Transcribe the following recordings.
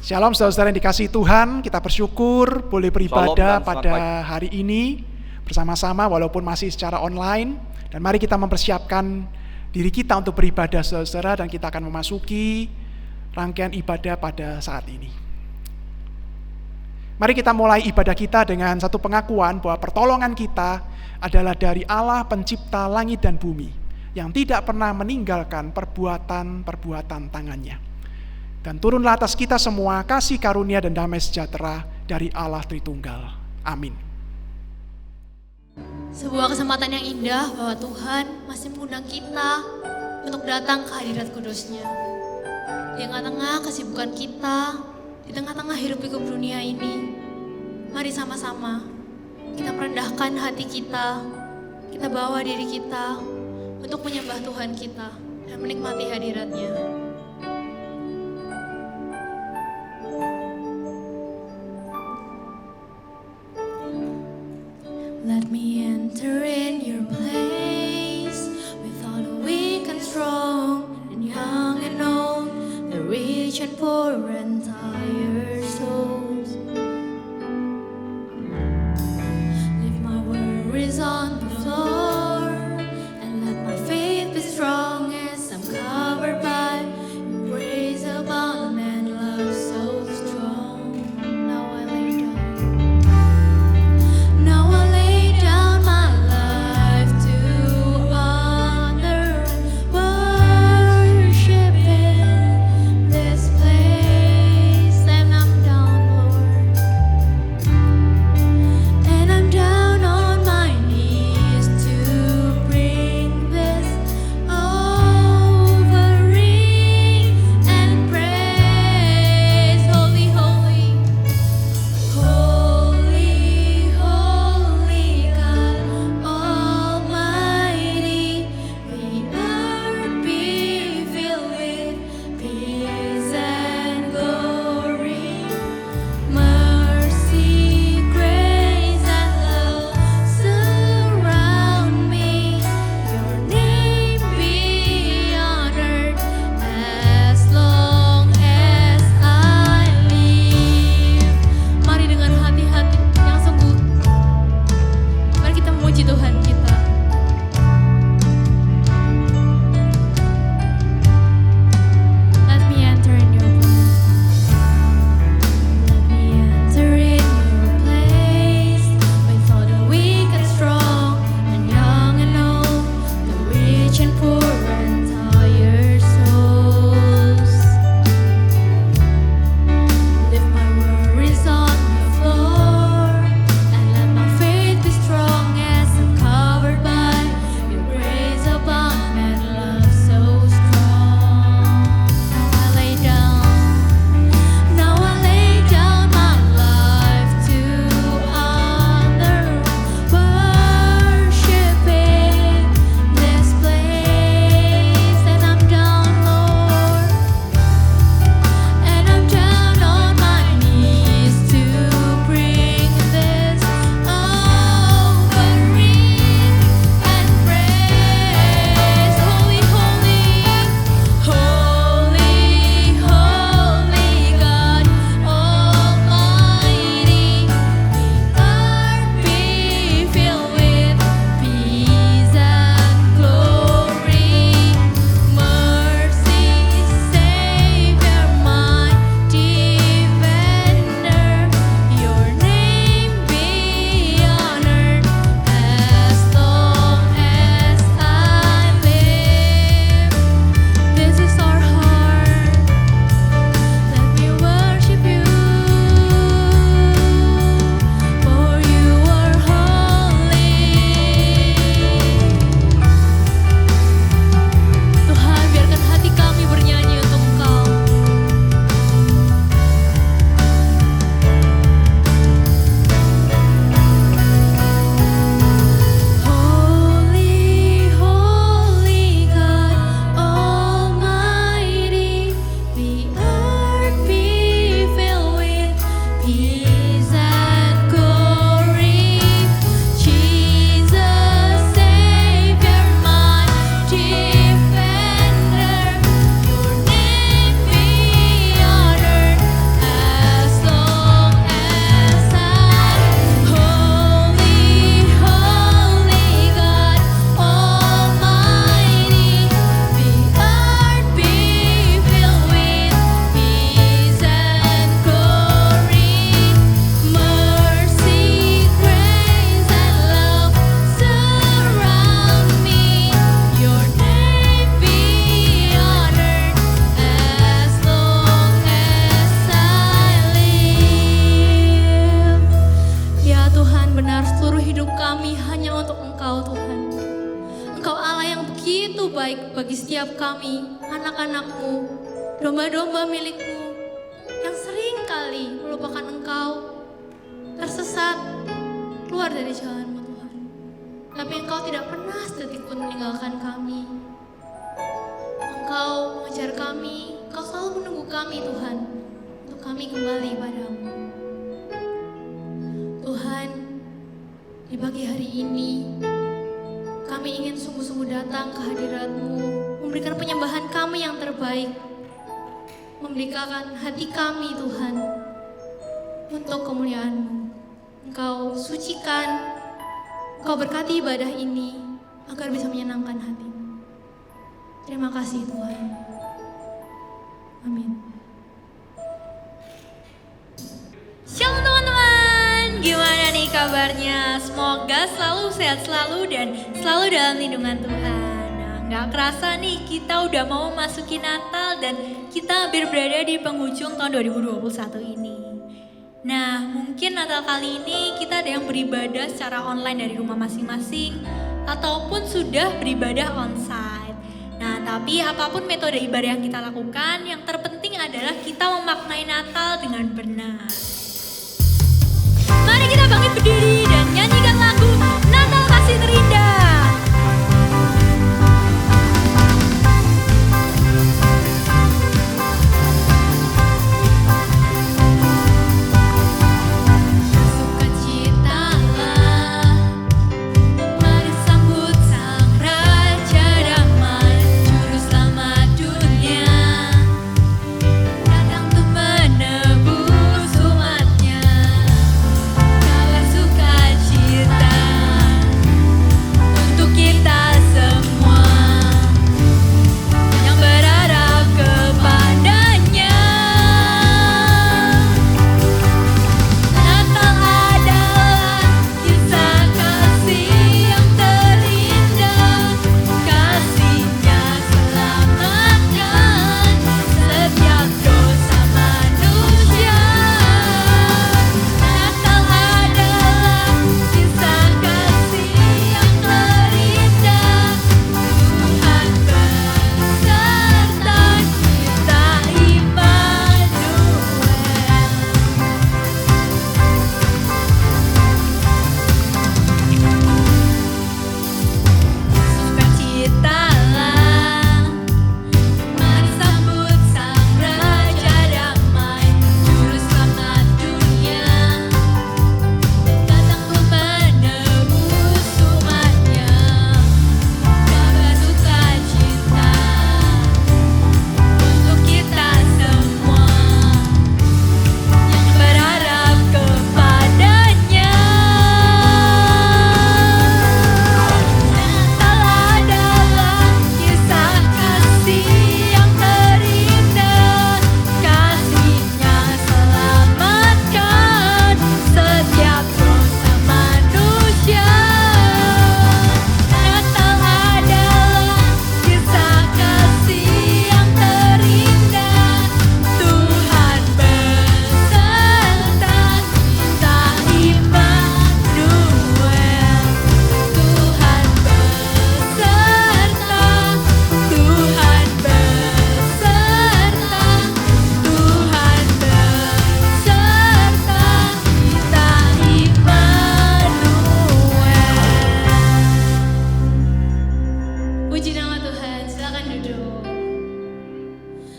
Shalom saudara-saudara yang dikasihi Tuhan, kita bersyukur boleh beribadah Shalom, pada hari ini bersama-sama walaupun masih secara online. Dan mari kita mempersiapkan diri kita untuk beribadah saudara-saudara, dan kita akan memasuki rangkaian ibadah pada saat ini. Mari kita mulai ibadah kita dengan satu pengakuan bahwa pertolongan kita adalah dari Allah pencipta langit dan bumi, yang tidak pernah meninggalkan perbuatan-perbuatan tangannya. Dan turunlah atas kita semua kasih karunia dan damai sejahtera dari Allah Tritunggal. Amin. Sebuah kesempatan yang indah bahwa Tuhan masih mengundang kita untuk datang ke hadirat kudus-Nya. Di tengah-tengah kesibukan kita, di tengah-tengah hiruk pikuk dunia ini, mari sama-sama kita merendahkan hati kita bawa diri kita untuk menyembah Tuhan kita dan menikmati hadirat-Nya. Let me enter in your place with all the weak and strong and young and old, the rich and poor and tired souls. Leave my worries on the floor and let my faith be strong as I'm covered by your grace above and love so strong. Now I lay down. Now I lay worship in this place. Engkau Tuhan. Engkau Allah yang begitu baik bagi setiap kami, anak-anak-Mu, domba-domba milik-Mu, yang sering kali melupakan Engkau, tersesat, keluar dari jalan-Mu Tuhan. Tapi Engkau tidak pernah sedetik pun meninggalkan kami. Engkau mengejar kami, Engkau selalu menunggu kami Tuhan, untuk kami kembali padamu. Tuhan, di pagi hari ini, kami ingin sungguh-sungguh datang ke hadirat-Mu, memberikan penyembahan kami yang terbaik, memberikan hati kami Tuhan, untuk kemuliaan-Mu. Engkau sucikan, Engkau berkati ibadah ini, agar bisa menyenangkan hati-Mu. Terima kasih Tuhan. Amin. Shalom teman-teman, gimana nih kabarnya? Semoga selalu sehat selalu dan selalu dalam lindungan Tuhan. Nah, gak kerasa nih kita udah mau masukin Natal dan kita hampir berada di penghujung tahun 2021 ini. Nah, mungkin Natal kali ini kita ada yang beribadah secara online dari rumah masing-masing ataupun sudah beribadah onsite. Nah, tapi apapun metode ibadah yang kita lakukan, yang terpenting adalah kita memaknai Natal dengan benar. Mari kita bangkit berdiri dan nyanyikan lagu Natal Kasih Terindah.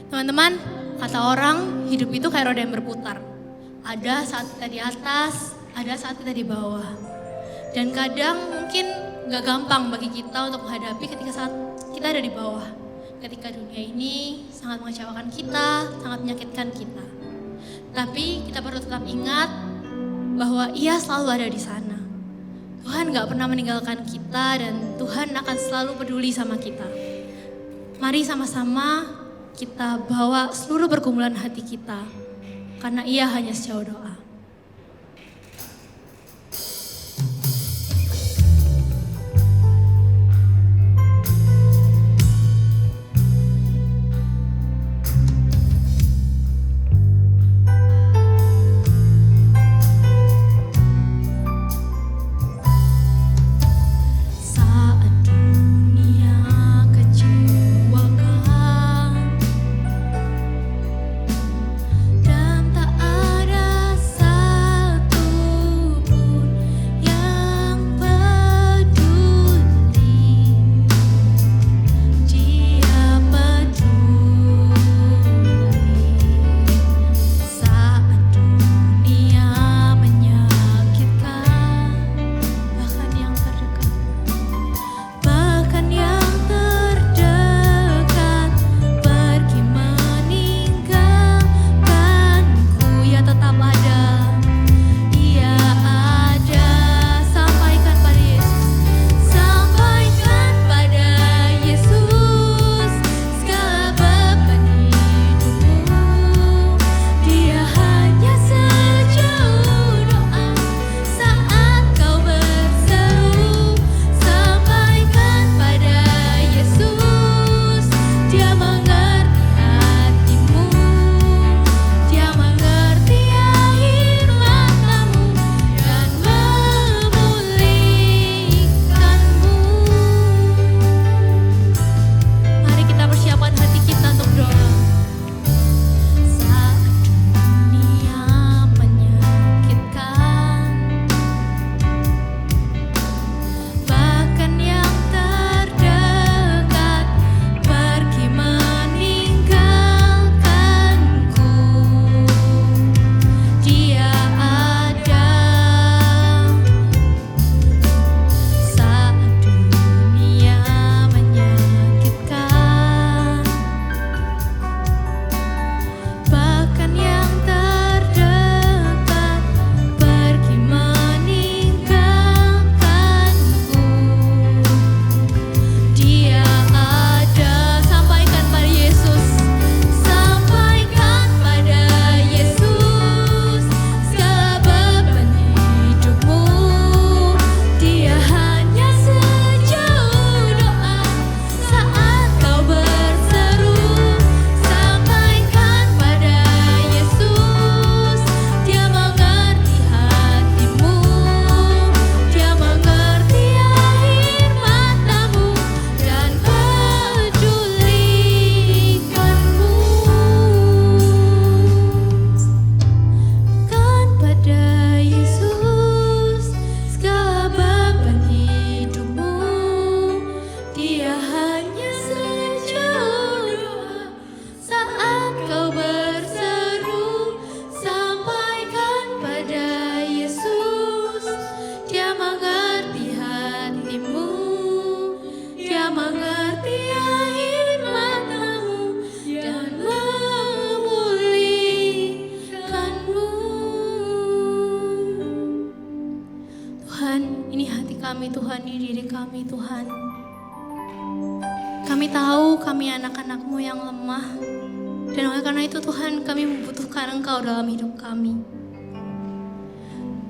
Teman-teman, kata orang hidup itu kayak roda yang berputar. Ada saat kita di atas, ada saat kita di bawah. Dan kadang mungkin gak gampang bagi kita untuk menghadapi ketika saat kita ada di bawah. Ketika dunia ini sangat mengecewakan kita, sangat menyakitkan kita. Tapi kita perlu tetap ingat bahwa Ia selalu ada di sana. Tuhan gak pernah meninggalkan kita dan Tuhan akan selalu peduli sama kita. Mari sama-sama kita bawa seluruh pergumulan hati kita, karena Ia hanya sejauh doa. Ini hati kami Tuhan, ini diri kami Tuhan. Kami tahu kami anak-anak-Mu yang lemah. Dan oleh karena itu Tuhan, kami membutuhkan Engkau dalam hidup kami.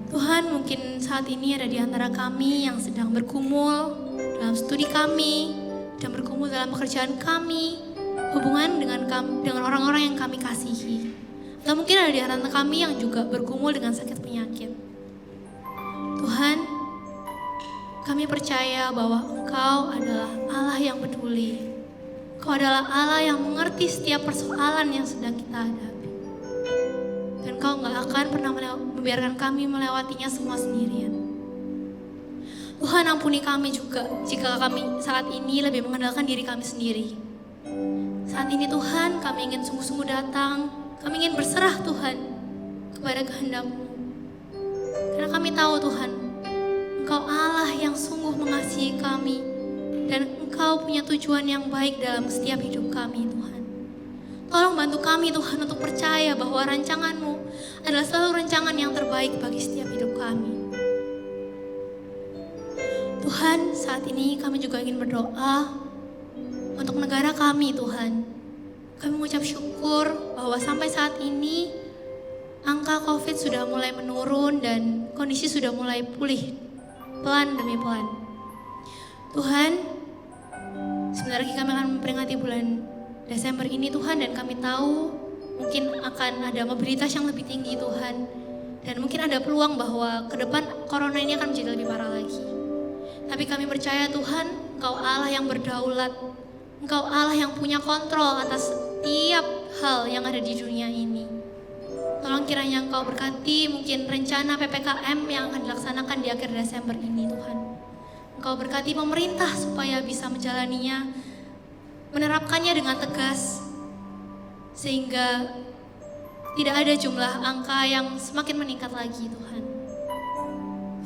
Tuhan, mungkin saat ini ada di antara kami yang sedang bergumul dalam studi kami, sedang bergumul dalam pekerjaan kami, hubungan dengan orang-orang yang kami kasihi. Atau mungkin ada di antara kami yang juga bergumul dengan sakit penyakit. Tuhan, kami percaya bahwa Engkau adalah Allah yang peduli. Engkau adalah Allah yang mengerti setiap persoalan yang sedang kita hadapi. Dan Engkau gak akan pernah membiarkan kami melewatinya semua sendirian. Tuhan, ampuni kami juga jika kami saat ini lebih mengandalkan diri kami sendiri. Saat ini Tuhan, kami ingin sungguh-sungguh datang, kami ingin berserah Tuhan kepada kehendak-Mu. Karena kami tahu Tuhan, Engkau Allah yang sungguh mengasihi kami, dan Engkau punya tujuan yang baik dalam setiap hidup kami Tuhan. Tolong bantu kami Tuhan untuk percaya bahwa rancangan-Mu adalah selalu rancangan yang terbaik bagi setiap hidup kami. Tuhan, saat ini kami juga ingin berdoa untuk negara kami Tuhan. Kami mengucap syukur bahwa sampai saat ini angka COVID sudah mulai menurun dan kondisi sudah mulai pulih pelan demi pelan. Tuhan, sebentar lagi kami akan memperingati bulan Desember ini Tuhan, dan kami tahu mungkin akan ada mobilitas yang lebih tinggi Tuhan, dan mungkin ada peluang bahwa ke depan corona ini akan menjadi lebih parah lagi. Tapi kami percaya Tuhan, Engkau Allah yang berdaulat, Engkau Allah yang punya kontrol atas setiap hal yang ada di dunia ini. Tolong kiranya Engkau berkati mungkin rencana PPKM yang akan dilaksanakan di akhir Desember ini Tuhan. Engkau berkati pemerintah supaya bisa menjalaninya, menerapkannya dengan tegas, sehingga tidak ada jumlah angka yang semakin meningkat lagi Tuhan.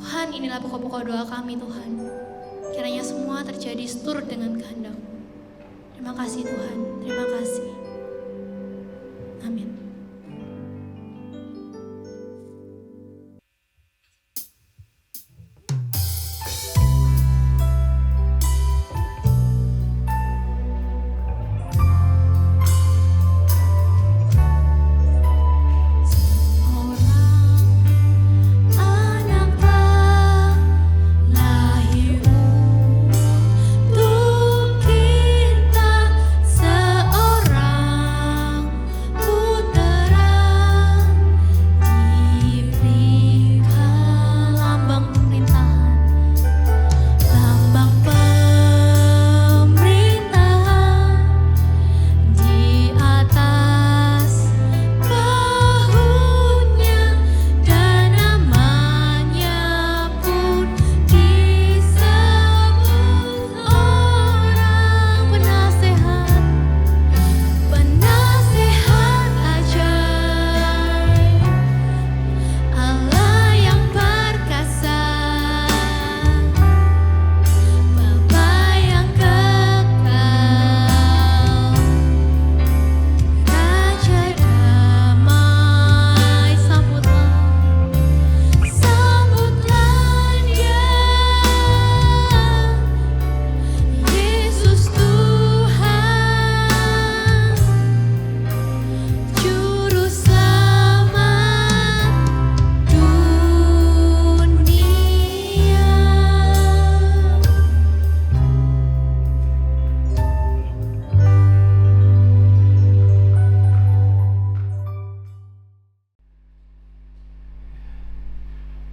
Tuhan, inilah pokok-pokok doa kami Tuhan. Kiranya semua terjadi seturut dengan kehendak-Mu. Terima kasih Tuhan, terima kasih. Amin.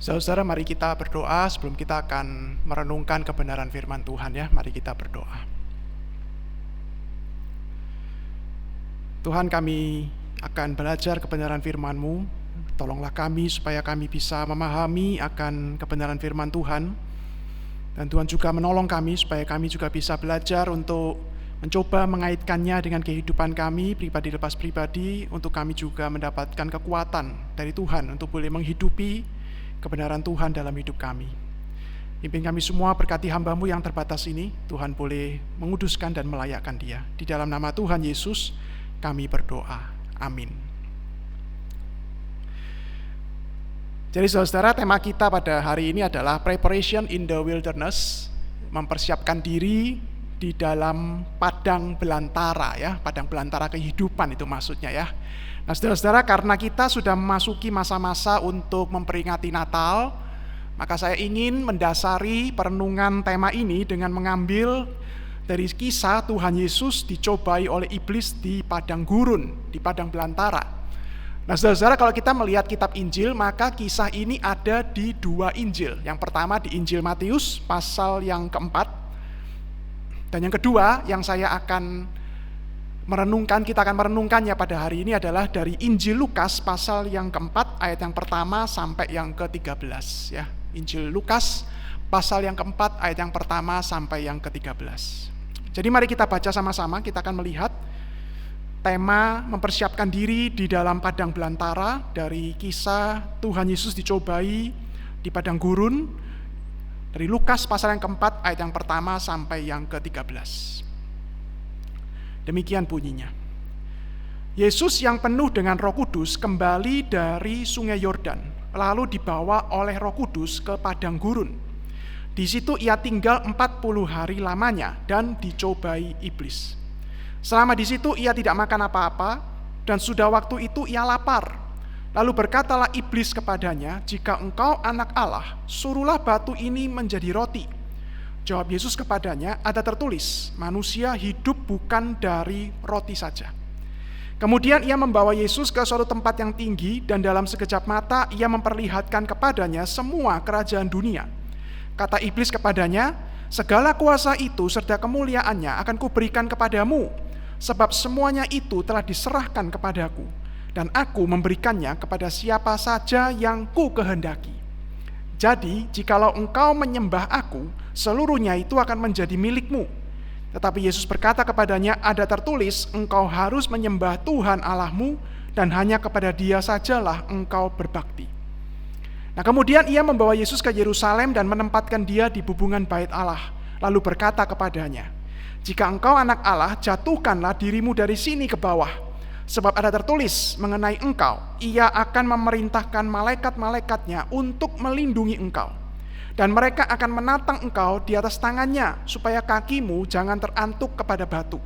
Saudara, mari kita berdoa sebelum kita akan merenungkan kebenaran firman Tuhan ya. Mari kita berdoa. Tuhan, kami akan belajar kebenaran firman-Mu. Tolonglah kami supaya kami bisa memahami akan kebenaran firman Tuhan. Dan Tuhan juga menolong kami supaya kami juga bisa belajar untuk mencoba mengaitkannya dengan kehidupan kami pribadi lepas pribadi, untuk kami juga mendapatkan kekuatan dari Tuhan untuk boleh menghidupi kebenaran Tuhan dalam hidup kami. Pimpin kami semua, berkati hamba-Mu yang terbatas ini. Tuhan boleh menguduskan dan melayakkan dia. Di dalam nama Tuhan Yesus kami berdoa. Amin. Jadi saudara, tema kita pada hari ini adalah Preparation in the Wilderness, mempersiapkan diri di dalam padang belantara ya, padang belantara kehidupan itu maksudnya ya. Nah saudara-saudara, karena kita sudah memasuki masa-masa untuk memperingati Natal, maka saya ingin mendasari perenungan tema ini dengan mengambil dari kisah Tuhan Yesus dicobai oleh iblis di padang gurun, di padang belantara. Nah saudara-saudara, kalau kita melihat kitab Injil, maka kisah ini ada di 2 Injil. Yang pertama di Injil Matius pasal yang keempat, dan yang kedua yang saya akan merenungkan, kita akan merenungkannya pada hari ini adalah dari Injil Lukas pasal yang keempat ayat yang pertama sampai yang ke-13 ya. Injil Lukas pasal yang keempat ayat yang pertama sampai yang ke-13. Jadi mari kita baca sama-sama, kita akan melihat tema mempersiapkan diri di dalam padang belantara dari kisah Tuhan Yesus dicobai di padang gurun dari Lukas pasal yang keempat ayat yang pertama sampai yang ke-13. Demikian bunyinya. Yesus yang penuh dengan Roh Kudus kembali dari sungai Yordan, lalu dibawa oleh Roh Kudus ke padang gurun. Di situ ia tinggal 40 hari lamanya dan dicobai iblis. Selama di situ ia tidak makan apa-apa, dan sudah waktu itu ia lapar. Lalu berkatalah iblis kepadanya, "Jika engkau anak Allah, suruhlah batu ini menjadi roti." Jawab Yesus kepadanya, "Ada tertulis, manusia hidup bukan dari roti saja." Kemudian ia membawa Yesus ke suatu tempat yang tinggi, dan dalam sekejap mata ia memperlihatkan kepadanya semua kerajaan dunia. Kata iblis kepadanya, "Segala kuasa itu serta kemuliaannya akan kuberikan kepadamu, sebab semuanya itu telah diserahkan kepadaku, dan aku memberikannya kepada siapa saja yang ku kehendaki. Jadi, jikalau engkau menyembah aku, seluruhnya itu akan menjadi milikmu." Tetapi Yesus berkata kepadanya, "Ada tertulis, engkau harus menyembah Tuhan Allahmu, dan hanya kepada Dia sajalah engkau berbakti." Nah, kemudian ia membawa Yesus ke Yerusalem dan menempatkan dia di bubungan bait Allah, lalu berkata kepadanya, "Jika engkau anak Allah, jatuhkanlah dirimu dari sini ke bawah. Sebab ada tertulis mengenai engkau, ia akan memerintahkan malaikat-malaikatnya untuk melindungi engkau. Dan mereka akan menatang engkau di atas tangannya, supaya kakimu jangan terantuk kepada batu."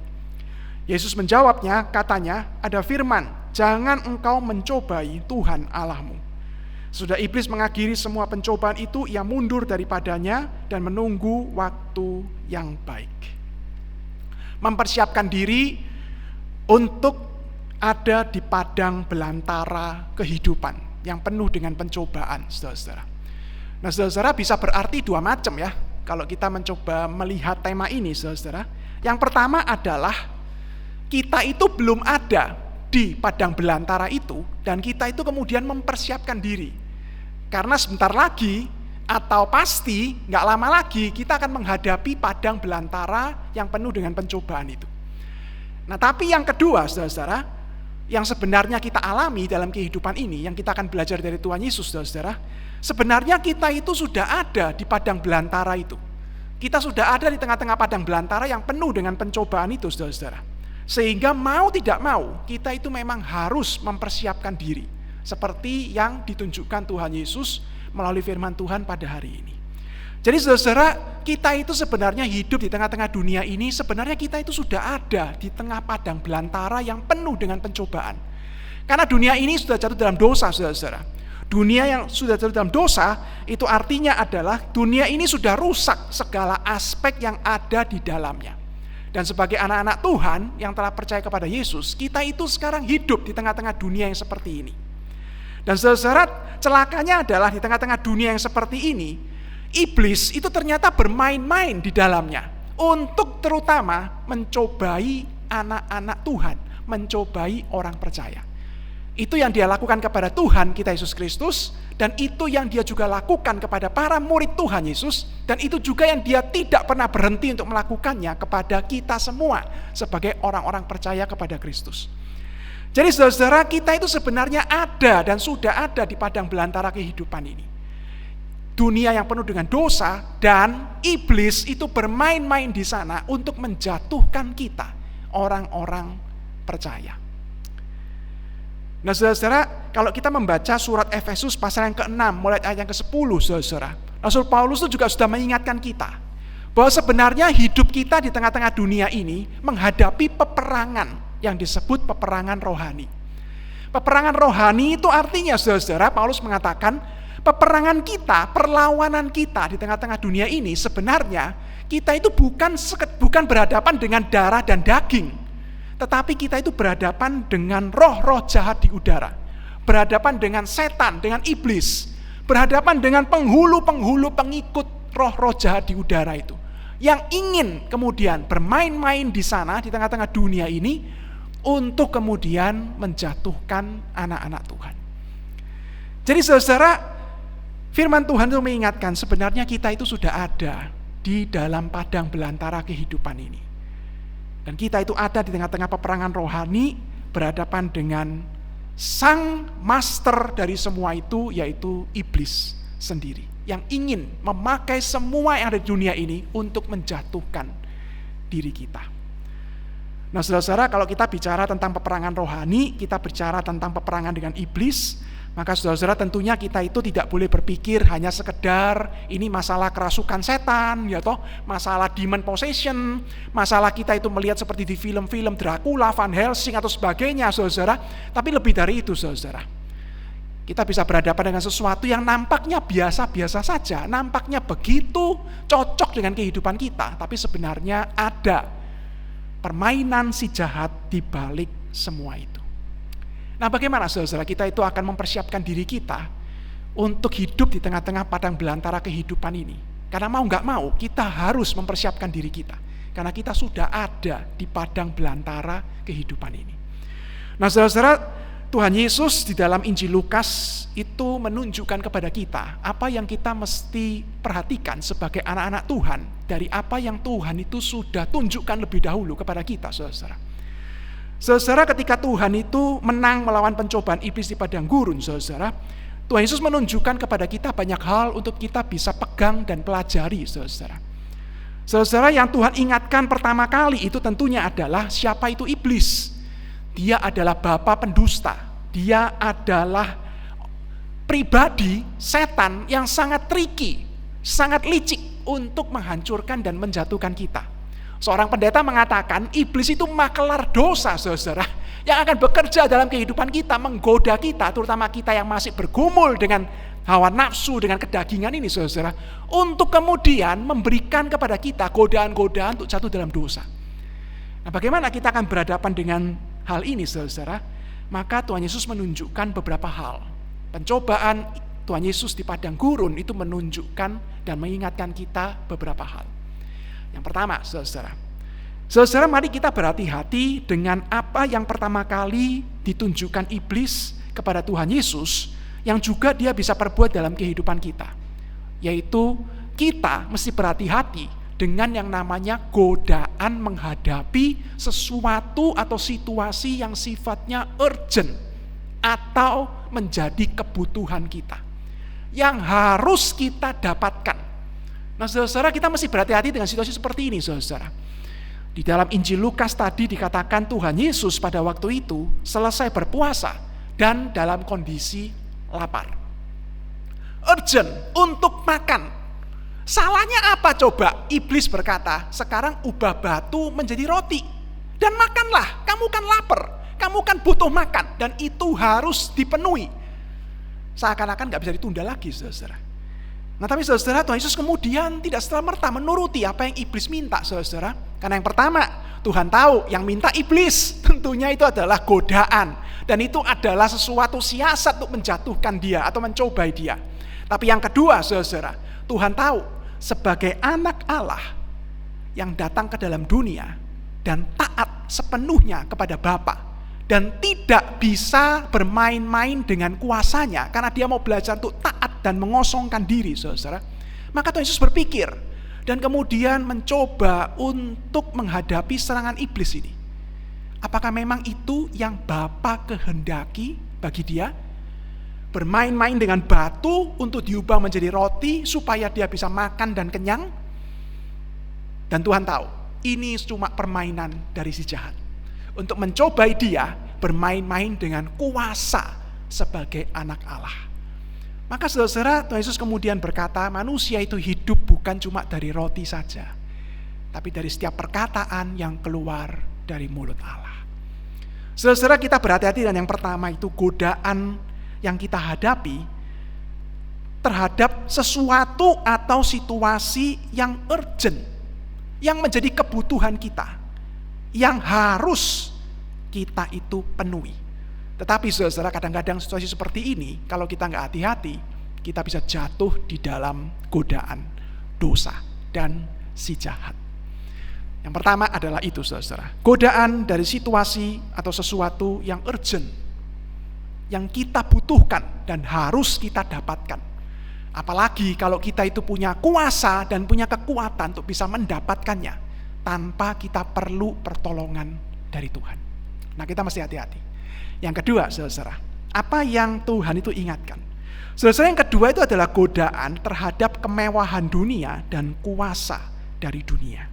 Yesus menjawabnya, katanya, "Ada firman, jangan engkau mencobai Tuhan Allahmu." Sudah iblis mengakhiri semua pencobaan itu, ia mundur daripadanya dan menunggu waktu yang baik. Mempersiapkan diri untuk ada di padang belantara kehidupan yang penuh dengan pencobaan, saudara-saudara. Nah, saudara-saudara, bisa berarti 2 macam ya kalau kita mencoba melihat tema ini, saudara-saudara. Yang pertama adalah kita itu belum ada di padang belantara itu, dan kita itu kemudian mempersiapkan diri. Karena sebentar lagi atau pasti gak lama lagi kita akan menghadapi padang belantara yang penuh dengan pencobaan itu. Nah, tapi yang kedua, saudara-saudara, yang sebenarnya kita alami dalam kehidupan ini, yang kita akan belajar dari Tuhan Yesus, saudara-saudara, sebenarnya kita itu sudah ada di padang belantara itu. Kita sudah ada di tengah-tengah padang belantara yang penuh dengan pencobaan itu, saudara-saudara. Sehingga mau tidak mau, kita itu memang harus mempersiapkan diri, seperti yang ditunjukkan Tuhan Yesus melalui firman Tuhan pada hari ini. Jadi saudara-saudara, kita itu sebenarnya hidup di tengah-tengah dunia ini, sebenarnya kita itu sudah ada di tengah padang belantara yang penuh dengan pencobaan. Karena dunia ini sudah jatuh dalam dosa, saudara-saudara. Dunia yang sudah jatuh dalam dosa, itu artinya adalah dunia ini sudah rusak segala aspek yang ada di dalamnya. Dan sebagai anak-anak Tuhan yang telah percaya kepada Yesus, kita itu sekarang hidup di tengah-tengah dunia yang seperti ini. Dan saudara-saudara, celakanya adalah di tengah-tengah dunia yang seperti ini, iblis itu ternyata bermain-main di dalamnya untuk terutama mencobai anak-anak Tuhan, mencobai orang percaya. Itu yang dia lakukan kepada Tuhan kita Yesus Kristus, dan itu yang dia juga lakukan kepada para murid Tuhan Yesus, dan itu juga yang dia tidak pernah berhenti untuk melakukannya kepada kita semua sebagai orang-orang percaya kepada Kristus. Jadi saudara-saudara, kita itu sebenarnya ada dan sudah ada di padang belantara kehidupan ini. Dunia yang penuh dengan dosa, dan iblis itu bermain-main di sana untuk menjatuhkan kita, orang-orang percaya. Nah saudara-saudara, kalau kita membaca surat Efesus pasal yang ke-6 mulai ayat yang ke-10, saudara, Rasul Paulus itu juga sudah mengingatkan kita bahwa sebenarnya hidup kita di tengah-tengah dunia ini menghadapi peperangan yang disebut peperangan rohani. Peperangan rohani itu artinya, saudara, Paulus mengatakan peperangan kita, perlawanan kita di tengah-tengah dunia ini sebenarnya kita itu bukan berhadapan dengan darah dan daging, tetapi kita itu berhadapan dengan roh-roh jahat di udara, berhadapan dengan setan, dengan iblis, berhadapan dengan penghulu-penghulu pengikut roh-roh jahat di udara itu, yang ingin kemudian bermain-main di sana di tengah-tengah dunia ini untuk kemudian menjatuhkan anak-anak Tuhan. Jadi saudara, firman Tuhan itu mengingatkan sebenarnya kita itu sudah ada di dalam padang belantara kehidupan ini. Dan kita itu ada di tengah-tengah peperangan rohani, berhadapan dengan sang master dari semua itu, yaitu iblis sendiri, yang ingin memakai semua yang ada di dunia ini untuk menjatuhkan diri kita. Nah, saudara-saudara, kalau kita bicara tentang peperangan rohani, kita bicara tentang peperangan dengan iblis, maka saudara-saudara tentunya kita itu tidak boleh berpikir hanya sekedar ini masalah kerasukan setan, ya toh, masalah demon possession, masalah kita itu melihat seperti di film-film Dracula, Van Helsing atau sebagainya, saudara-saudara. Tapi lebih dari itu, saudara. Kita bisa berhadapan dengan sesuatu yang nampaknya biasa-biasa saja, nampaknya begitu cocok dengan kehidupan kita, tapi sebenarnya ada permainan si jahat di balik semua itu. Nah, bagaimana saudara kita itu akan mempersiapkan diri kita untuk hidup di tengah-tengah padang belantara kehidupan ini? Karena mau nggak mau kita harus mempersiapkan diri kita, karena kita sudah ada di padang belantara kehidupan ini. Nah, saudara-saudara, Tuhan Yesus di dalam Injil Lukas itu menunjukkan kepada kita apa yang kita mesti perhatikan sebagai anak-anak Tuhan dari apa yang Tuhan itu sudah tunjukkan lebih dahulu kepada kita, saudara. Saudara, ketika Tuhan itu menang melawan pencobaan iblis di padang gurun, saudara, Tuhan Yesus menunjukkan kepada kita banyak hal untuk kita bisa pegang dan pelajari, saudara. Saudara, yang Tuhan ingatkan pertama kali itu tentunya adalah siapa itu iblis. Dia adalah bapa pendusta. Dia adalah pribadi setan yang sangat tricky, sangat licik untuk menghancurkan dan menjatuhkan kita. Seorang pendeta mengatakan iblis itu makelar dosa, saudara, yang akan bekerja dalam kehidupan kita, menggoda kita, terutama kita yang masih bergumul dengan hawa nafsu, dengan kedagingan ini, saudara, untuk kemudian memberikan kepada kita godaan-godaan untuk jatuh dalam dosa. Nah, bagaimana kita akan berhadapan dengan hal ini, saudara? Maka Tuhan Yesus menunjukkan beberapa hal. Pencobaan Tuhan Yesus di padang gurun itu menunjukkan dan mengingatkan kita beberapa hal. Yang pertama, saudara, mari kita berhati-hati dengan apa yang pertama kali ditunjukkan iblis kepada Tuhan Yesus, yang juga dia bisa perbuat dalam kehidupan kita. Yaitu kita mesti berhati-hati dengan yang namanya godaan menghadapi sesuatu atau situasi yang sifatnya urgent atau menjadi kebutuhan kita yang harus kita dapatkan. Nah, saudara, kita mesti berhati-hati dengan situasi seperti ini, saudara. Di dalam Injil Lukas tadi dikatakan Tuhan Yesus pada waktu itu selesai berpuasa dan dalam kondisi lapar. Urgent untuk makan. Salahnya apa coba? Iblis berkata, sekarang ubah batu menjadi roti dan makanlah, kamu kan lapar, kamu kan butuh makan, dan itu harus dipenuhi. Seakan-akan gak bisa ditunda lagi, saudara. Nah, tapi saudara, Tuhan Yesus kemudian tidak serta-merta menuruti apa yang iblis minta, saudara. Karena yang pertama, Tuhan tahu yang minta iblis tentunya itu adalah godaan, dan itu adalah sesuatu siasat untuk menjatuhkan dia atau mencobai dia. Tapi yang kedua, saudara, Tuhan tahu sebagai anak Allah yang datang ke dalam dunia dan taat sepenuhnya kepada Bapa dan tidak bisa bermain-main dengan kuasanya karena dia mau belajar untuk taat dan mengosongkan diri, saudara. Maka Tuhan Yesus berpikir dan kemudian mencoba untuk menghadapi serangan iblis ini. Apakah memang itu yang Bapa kehendaki bagi dia? Bermain-main dengan batu untuk diubah menjadi roti supaya dia bisa makan dan kenyang. Dan Tuhan tahu, ini cuma permainan dari si jahat. Untuk mencobai dia bermain-main dengan kuasa sebagai anak Allah. Maka saudara-saudara, Tuhan Yesus kemudian berkata, manusia itu hidup bukan cuma dari roti saja, tapi dari setiap perkataan yang keluar dari mulut Allah. Saudara-saudara, kita berhati-hati, dan yang pertama itu godaan yang kita hadapi terhadap sesuatu atau situasi yang urgent, yang menjadi kebutuhan kita, yang harus kita itu penuhi. Tetapi saudara, kadang-kadang situasi seperti ini, kalau kita nggak hati-hati, kita bisa jatuh di dalam godaan dosa dan si jahat. Yang pertama adalah itu, saudara, godaan dari situasi atau sesuatu yang urgent, yang kita butuhkan dan harus kita dapatkan. Apalagi kalau kita itu punya kuasa dan punya kekuatan untuk bisa mendapatkannya tanpa kita perlu pertolongan dari Tuhan. Nah, kita mesti hati-hati. Yang kedua, saudara, apa yang Tuhan itu ingatkan? Saudara, yang kedua itu adalah godaan terhadap kemewahan dunia dan kuasa dari dunia.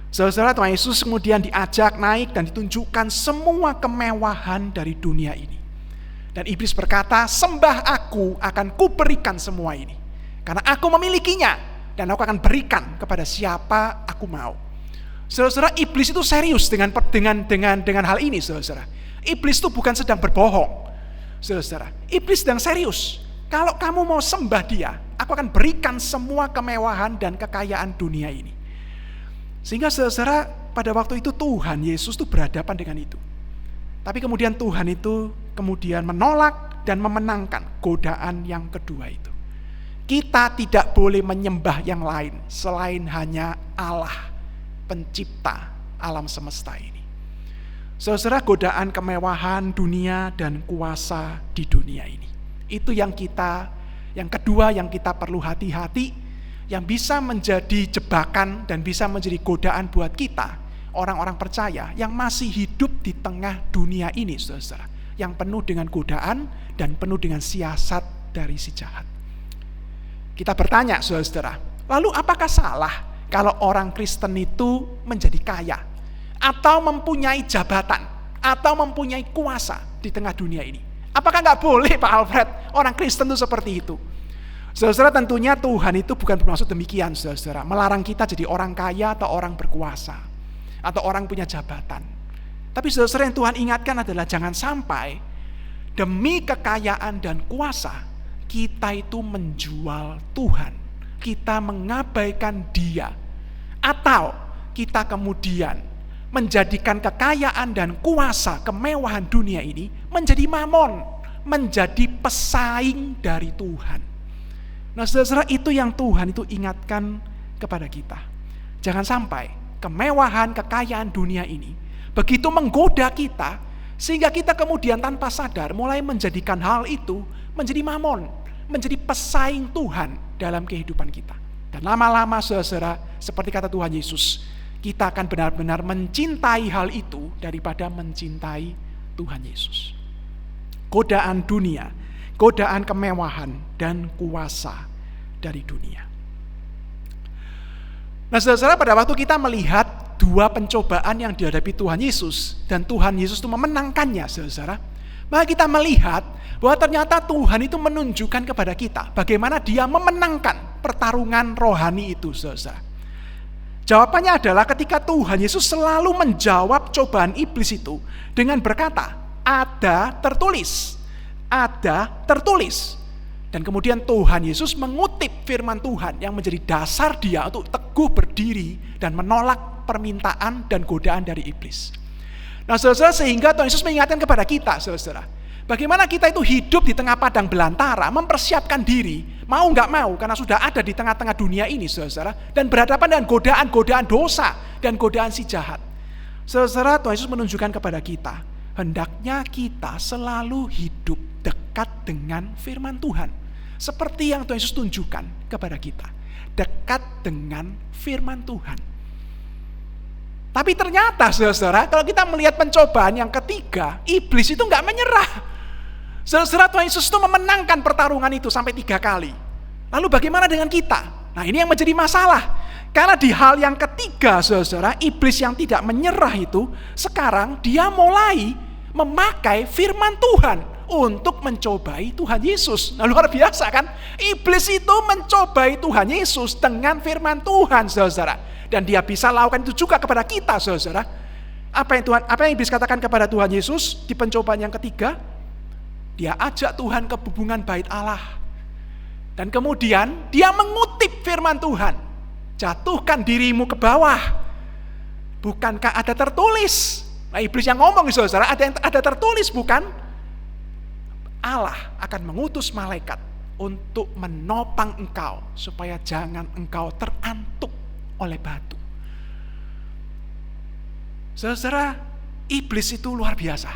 Saudara, Tuhan Yesus kemudian diajak naik dan ditunjukkan semua kemewahan dari dunia ini. Dan iblis berkata, sembah aku, akan kuberikan semua ini. Karena aku memilikinya, dan aku akan berikan kepada siapa aku mau. Saudara, iblis itu serius dengan hal ini, saudara. Iblis itu bukan sedang berbohong, saudara. Iblis sedang serius. Kalau kamu mau sembah dia, aku akan berikan semua kemewahan dan kekayaan dunia ini. Sehingga saudara, pada waktu itu Tuhan Yesus itu berhadapan dengan itu. Tapi kemudian Tuhan itu kemudian menolak dan memenangkan godaan yang kedua itu. Kita tidak boleh menyembah yang lain selain hanya Allah, pencipta alam semesta ini. Saudara, godaan kemewahan dunia dan kuasa di dunia ini. Itu yang kedua yang kita perlu hati-hati, yang bisa menjadi jebakan dan bisa menjadi godaan buat kita, orang-orang percaya yang masih hidup di tengah dunia ini, saudara, yang penuh dengan godaan dan penuh dengan siasat dari si jahat. Kita bertanya, saudara, lalu apakah salah kalau orang Kristen itu menjadi kaya atau mempunyai jabatan atau mempunyai kuasa di tengah dunia ini? Apakah nggak boleh, Pak Alfred, orang Kristen itu seperti itu? Saudara, tentunya Tuhan itu bukan bermaksud demikian, saudara, melarang kita jadi orang kaya atau orang berkuasa atau orang punya jabatan. Tapi saudara, yang Tuhan ingatkan adalah jangan sampai demi kekayaan dan kuasa kita itu menjual Tuhan, kita mengabaikan Dia, atau kita kemudian menjadikan kekayaan dan kuasa kemewahan dunia ini menjadi mamon, menjadi pesaing dari Tuhan. Nah, saudara, itu yang Tuhan itu ingatkan kepada kita. Jangan sampai kemewahan, kekayaan dunia ini begitu menggoda kita, sehingga kita kemudian tanpa sadar mulai menjadikan hal itu menjadi mamon, menjadi pesaing Tuhan dalam kehidupan kita. Dan lama-lama, saudara, seperti kata Tuhan Yesus, kita akan benar-benar mencintai hal itu daripada mencintai Tuhan Yesus. Godaan dunia, godaan kemewahan dan kuasa dari dunia. Nah, saudara, pada waktu kita melihat dua pencobaan yang dihadapi Tuhan Yesus, dan Tuhan Yesus itu memenangkannya, saudara, maka kita melihat bahwa ternyata Tuhan itu menunjukkan kepada kita bagaimana Dia memenangkan pertarungan rohani itu, saudara. Jawabannya adalah ketika Tuhan Yesus selalu menjawab cobaan iblis itu dengan berkata, ada tertulis, ada tertulis. Dan kemudian Tuhan Yesus mengutip firman Tuhan yang menjadi dasar Dia untuk teguh berdiri dan menolak permintaan dan godaan dari iblis. Nah, saudara, sehingga Tuhan Yesus mengingatkan kepada kita, saudara, bagaimana kita itu hidup di tengah padang belantara, mempersiapkan diri, mau nggak mau, karena sudah ada di tengah-tengah dunia ini, saudara, dan berhadapan dengan godaan-godaan dosa dan godaan si jahat. Saudara, Tuhan Yesus menunjukkan kepada kita, hendaknya kita selalu hidup dekat dengan firman Tuhan. Seperti yang Tuhan Yesus tunjukkan kepada kita, dekat dengan firman Tuhan. Tapi ternyata, saudara, kalau kita melihat pencobaan yang ketiga, iblis itu nggak menyerah. Saudara, Tuhan Yesus itu memenangkan pertarungan itu sampai 3 kali. Lalu bagaimana dengan kita? Nah, ini yang menjadi masalah. Karena di hal yang ketiga, saudara, iblis yang tidak menyerah itu, sekarang dia mulai memakai firman Tuhan untuk mencobai Tuhan Yesus. Nah, luar biasa kan? Iblis itu mencobai Tuhan Yesus dengan firman Tuhan, saudara. Dan dia bisa lakukan itu juga kepada kita, saudara. Apa yang iblis katakan kepada Tuhan Yesus di pencobaan yang ketiga? Dia ajak Tuhan ke hubungan bait Allah. Dan kemudian dia mengutip firman Tuhan. Jatuhkan dirimu ke bawah. Bukankah ada tertulis? Nah, iblis yang ngomong, saudara, ada tertulis bukan? Allah akan mengutus malaikat untuk menopang engkau supaya jangan engkau terantuk oleh batu. Saudara, iblis itu luar biasa.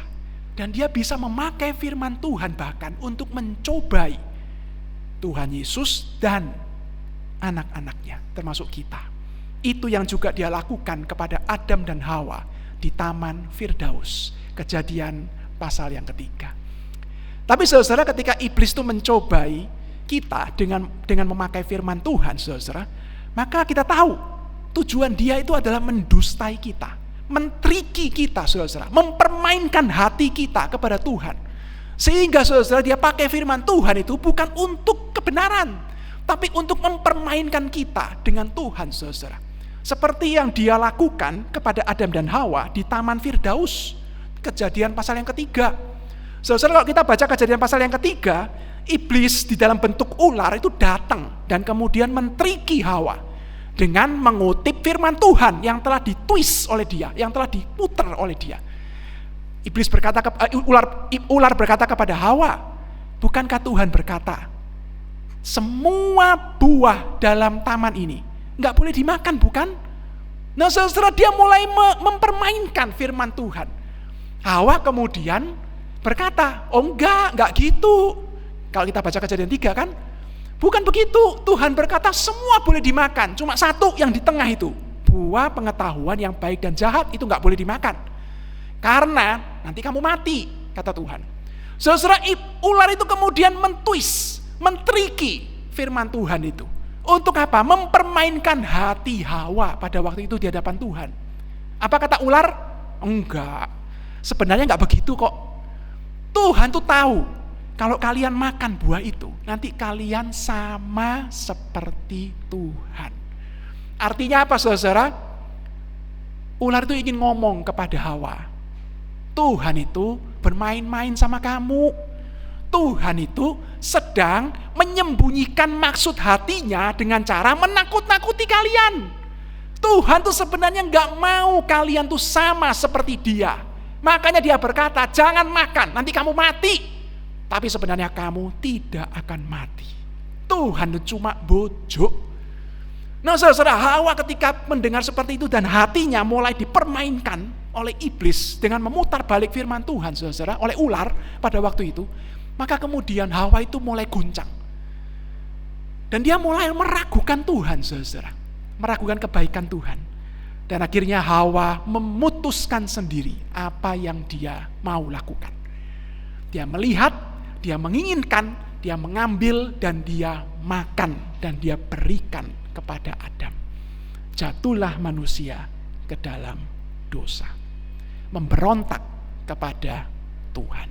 Dan dia bisa memakai firman Tuhan bahkan untuk mencobai Tuhan Yesus dan anak-anaknya, termasuk kita. Itu yang juga dia lakukan kepada Adam dan Hawa di Taman Firdaus. Kejadian pasal yang ketiga. Tapi saudara, ketika iblis itu mencobai kita dengan memakai firman Tuhan, saudara, maka kita tahu tujuan dia itu adalah mendustai kita, mentriki kita, saudara, mempermainkan hati kita kepada Tuhan. Sehingga saudara, dia pakai firman Tuhan itu bukan untuk kebenaran, tapi untuk mempermainkan kita dengan Tuhan, saudara. Seperti yang dia lakukan kepada Adam dan Hawa di Taman Firdaus, Kejadian pasal yang ketiga. Saudara, kalau kita baca Kejadian pasal yang ketiga, iblis di dalam bentuk ular itu datang dan kemudian mentriki Hawa dengan mengutip firman Tuhan yang telah ditwist oleh dia, yang telah diputer oleh dia. Ular berkata kepada Hawa, bukankah Tuhan berkata, semua buah dalam taman ini nggak boleh dimakan, bukan? Nah, saudara, dia mulai mempermainkan firman Tuhan. Hawa kemudian berkata, oh enggak gitu. Kalau kita baca Kejadian 3 kan, bukan begitu. Tuhan berkata semua boleh dimakan, cuma satu yang di tengah itu, buah pengetahuan yang baik dan jahat itu nggak boleh dimakan. Karena nanti kamu mati, kata Tuhan. Saudara, ular itu kemudian mentriki firman Tuhan itu. Untuk apa? Mempermainkan hati Hawa pada waktu itu di hadapan Tuhan. Apa kata ular? Enggak. Sebenarnya enggak begitu kok. Tuhan tuh tahu kalau kalian makan buah itu, nanti kalian sama seperti Tuhan. Artinya apa, saudara? Ular itu ingin ngomong kepada Hawa, Tuhan itu bermain-main sama kamu. Tuhan itu sedang menyembunyikan maksud hatinya dengan cara menakut-nakuti kalian. Tuhan tuh sebenarnya gak mau kalian tuh sama seperti dia. Makanya dia berkata, jangan makan, nanti kamu mati. Tapi sebenarnya kamu tidak akan mati. Tuhan itu cuma bujuk. Nah, saudara, Hawa ketika mendengar seperti itu dan hatinya mulai dipermainkan oleh iblis dengan memutar balik firman Tuhan, saudara, oleh ular pada waktu itu, maka kemudian Hawa itu mulai guncang. Dan dia mulai meragukan Tuhan, saudara. Meragukan kebaikan Tuhan. Dan akhirnya Hawa memutuskan sendiri apa yang dia mau lakukan. Dia melihat, dia menginginkan, dia mengambil, dan dia makan, dan dia berikan kepada Adam. Jatuhlah manusia ke dalam dosa. Memberontak kepada Tuhan.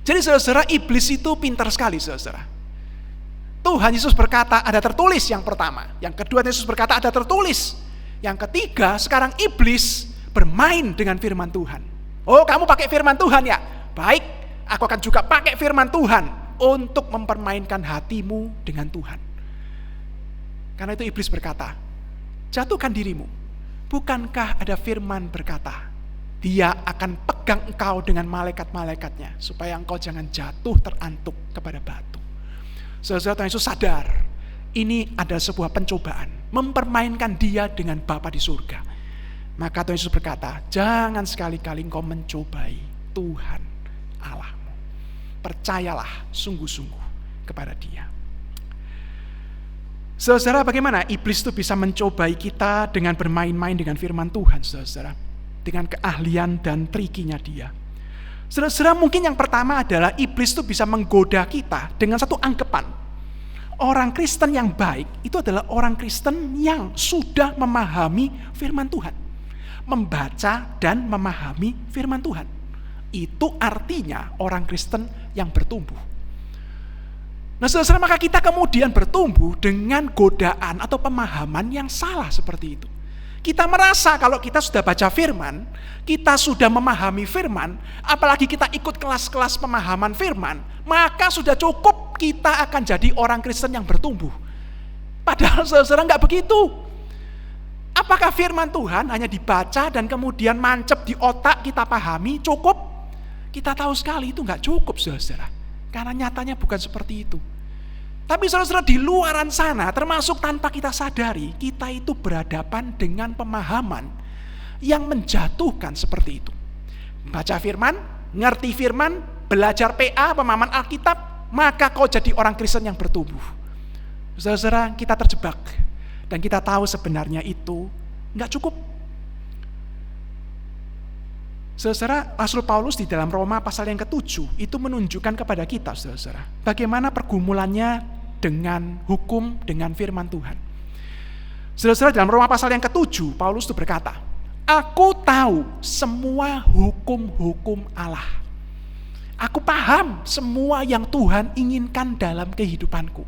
Jadi saudara, iblis itu pintar sekali, saudara. Tuhan Yesus berkata ada tertulis yang pertama. Yang kedua, Yesus berkata ada tertulis. Yang ketiga, sekarang iblis bermain dengan firman Tuhan. Oh, kamu pakai firman Tuhan ya? Baik, aku akan juga pakai firman Tuhan untuk mempermainkan hatimu dengan Tuhan. Karena itu iblis berkata, jatuhkan dirimu. Bukankah ada firman berkata, dia akan pegang engkau dengan malaikat-malaikatnya, supaya engkau jangan jatuh terantuk kepada batu. Saudara, Tuhan Yesus sadar, ini adalah sebuah pencobaan, mempermainkan dia dengan Bapa di surga. Maka Tuhan Yesus berkata, jangan sekali-kali engkau mencobai Tuhan Allahmu. Percayalah sungguh-sungguh kepada dia. Saudara, bagaimana iblis itu bisa mencobai kita dengan bermain-main dengan firman Tuhan, saudara, dengan keahlian dan trikinya dia. Saudara, mungkin yang pertama adalah iblis itu bisa menggoda kita dengan satu anggapan. Orang Kristen yang baik itu adalah orang Kristen yang sudah memahami firman Tuhan, membaca dan memahami firman Tuhan. Itu artinya orang Kristen yang bertumbuh. Nah saudara, maka kita kemudian bertumbuh dengan godaan atau pemahaman yang salah seperti itu. Kita merasa kalau kita sudah baca firman, kita sudah memahami firman, apalagi kita ikut kelas-kelas pemahaman firman, maka sudah cukup kita akan jadi orang Kristen yang bertumbuh. Padahal saudara nggak begitu. Apakah firman Tuhan hanya dibaca dan kemudian mancep di otak kita pahami, cukup? Kita tahu sekali itu nggak cukup saudara. Karena nyatanya bukan seperti itu. Tapi saudara-saudara di luaran sana, termasuk tanpa kita sadari, kita itu berhadapan dengan pemahaman yang menjatuhkan seperti itu. Baca firman, ngerti firman, belajar PA, pemahaman Alkitab, maka kau jadi orang Kristen yang bertumbuh. Saudara-saudara, kita terjebak. Dan kita tahu sebenarnya itu nggak cukup. Saudara, Rasul Paulus di dalam Roma pasal yang ke-7 itu menunjukkan kepada kita, saudara, bagaimana pergumulannya dengan hukum, dengan firman Tuhan. Saudara, dalam Roma pasal yang ke-7, Paulus itu berkata, aku tahu semua hukum-hukum Allah. Aku paham semua yang Tuhan inginkan dalam kehidupanku.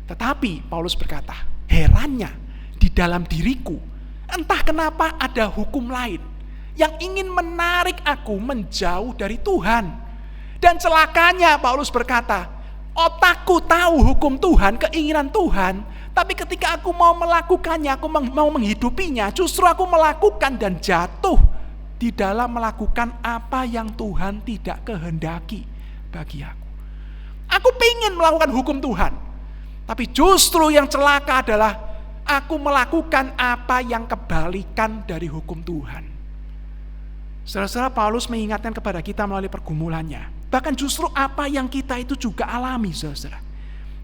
Tetapi Paulus berkata, herannya di dalam diriku, entah kenapa ada hukum lain yang ingin menarik aku menjauh dari Tuhan. Dan celakanya Paulus berkata, otakku tahu hukum Tuhan, keinginan Tuhan, tapi ketika aku mau melakukannya, aku mau menghidupinya, justru aku melakukan dan jatuh di dalam melakukan apa yang Tuhan tidak kehendaki bagi aku. Aku pengen melakukan hukum Tuhan, tapi justru yang celaka adalah aku melakukan apa yang kebalikan dari hukum Tuhan. Saudara-saudara, Paulus mengingatkan kepada kita melalui pergumulannya. Bahkan justru apa yang kita itu juga alami, saudara.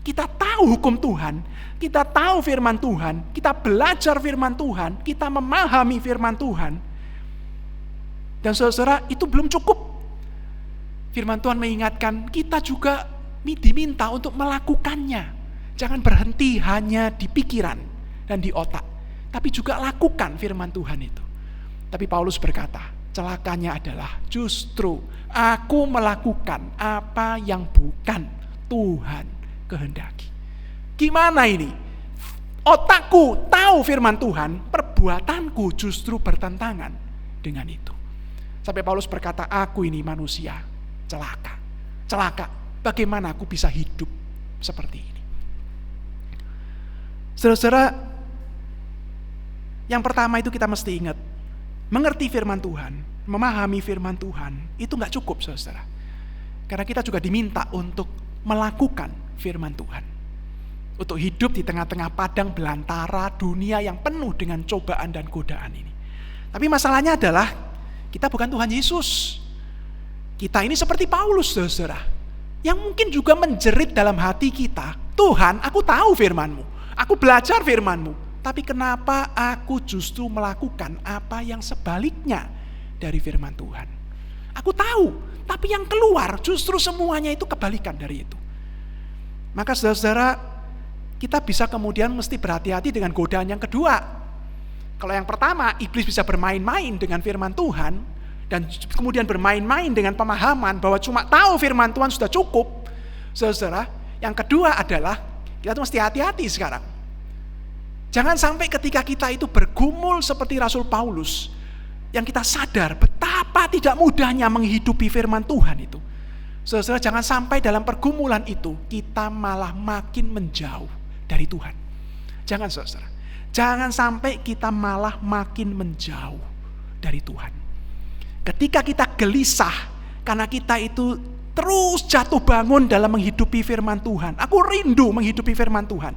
Kita tahu hukum Tuhan, kita tahu firman Tuhan, kita belajar firman Tuhan, kita memahami firman Tuhan. Dan saudara-saudara, itu belum cukup. Firman Tuhan mengingatkan kita juga diminta untuk melakukannya. Jangan berhenti hanya di pikiran dan di otak, tapi juga lakukan firman Tuhan itu. Tapi Paulus berkata, celakanya adalah justru aku melakukan apa yang bukan Tuhan kehendaki. Gimana ini? Otakku tahu firman Tuhan, perbuatanku justru bertentangan dengan itu. Sampai Paulus berkata, aku ini manusia celaka. Celaka, bagaimana aku bisa hidup seperti ini? Saudara-saudara, yang pertama itu kita mesti ingat, mengerti firman Tuhan, memahami firman Tuhan, itu gak cukup, saudara. Karena kita juga diminta untuk melakukan firman Tuhan. Untuk hidup di tengah-tengah padang belantara dunia yang penuh dengan cobaan dan godaan ini. Tapi masalahnya adalah, kita bukan Tuhan Yesus. Kita ini seperti Paulus, saudara. Yang mungkin juga menjerit dalam hati kita, Tuhan, aku tahu firman-Mu, aku belajar firman-Mu, tapi kenapa aku justru melakukan apa yang sebaliknya dari firman Tuhan? Aku tahu, tapi yang keluar justru semuanya itu kebalikan dari itu. Maka saudara-saudara, kita bisa kemudian mesti berhati-hati dengan godaan yang kedua. Kalau yang pertama, iblis bisa bermain-main dengan firman Tuhan, dan kemudian bermain-main dengan pemahaman bahwa cuma tahu firman Tuhan sudah cukup. Saudara, yang kedua adalah, kita tuh mesti hati-hati sekarang. Jangan sampai ketika kita itu bergumul seperti Rasul Paulus, yang kita sadar betapa tidak mudahnya menghidupi firman Tuhan itu. Saudara, jangan sampai dalam pergumulan itu kita malah makin menjauh dari Tuhan. Jangan, saudara. Jangan sampai kita malah makin menjauh dari Tuhan. Ketika kita gelisah karena kita itu terus jatuh bangun dalam menghidupi firman Tuhan. Aku rindu menghidupi firman Tuhan.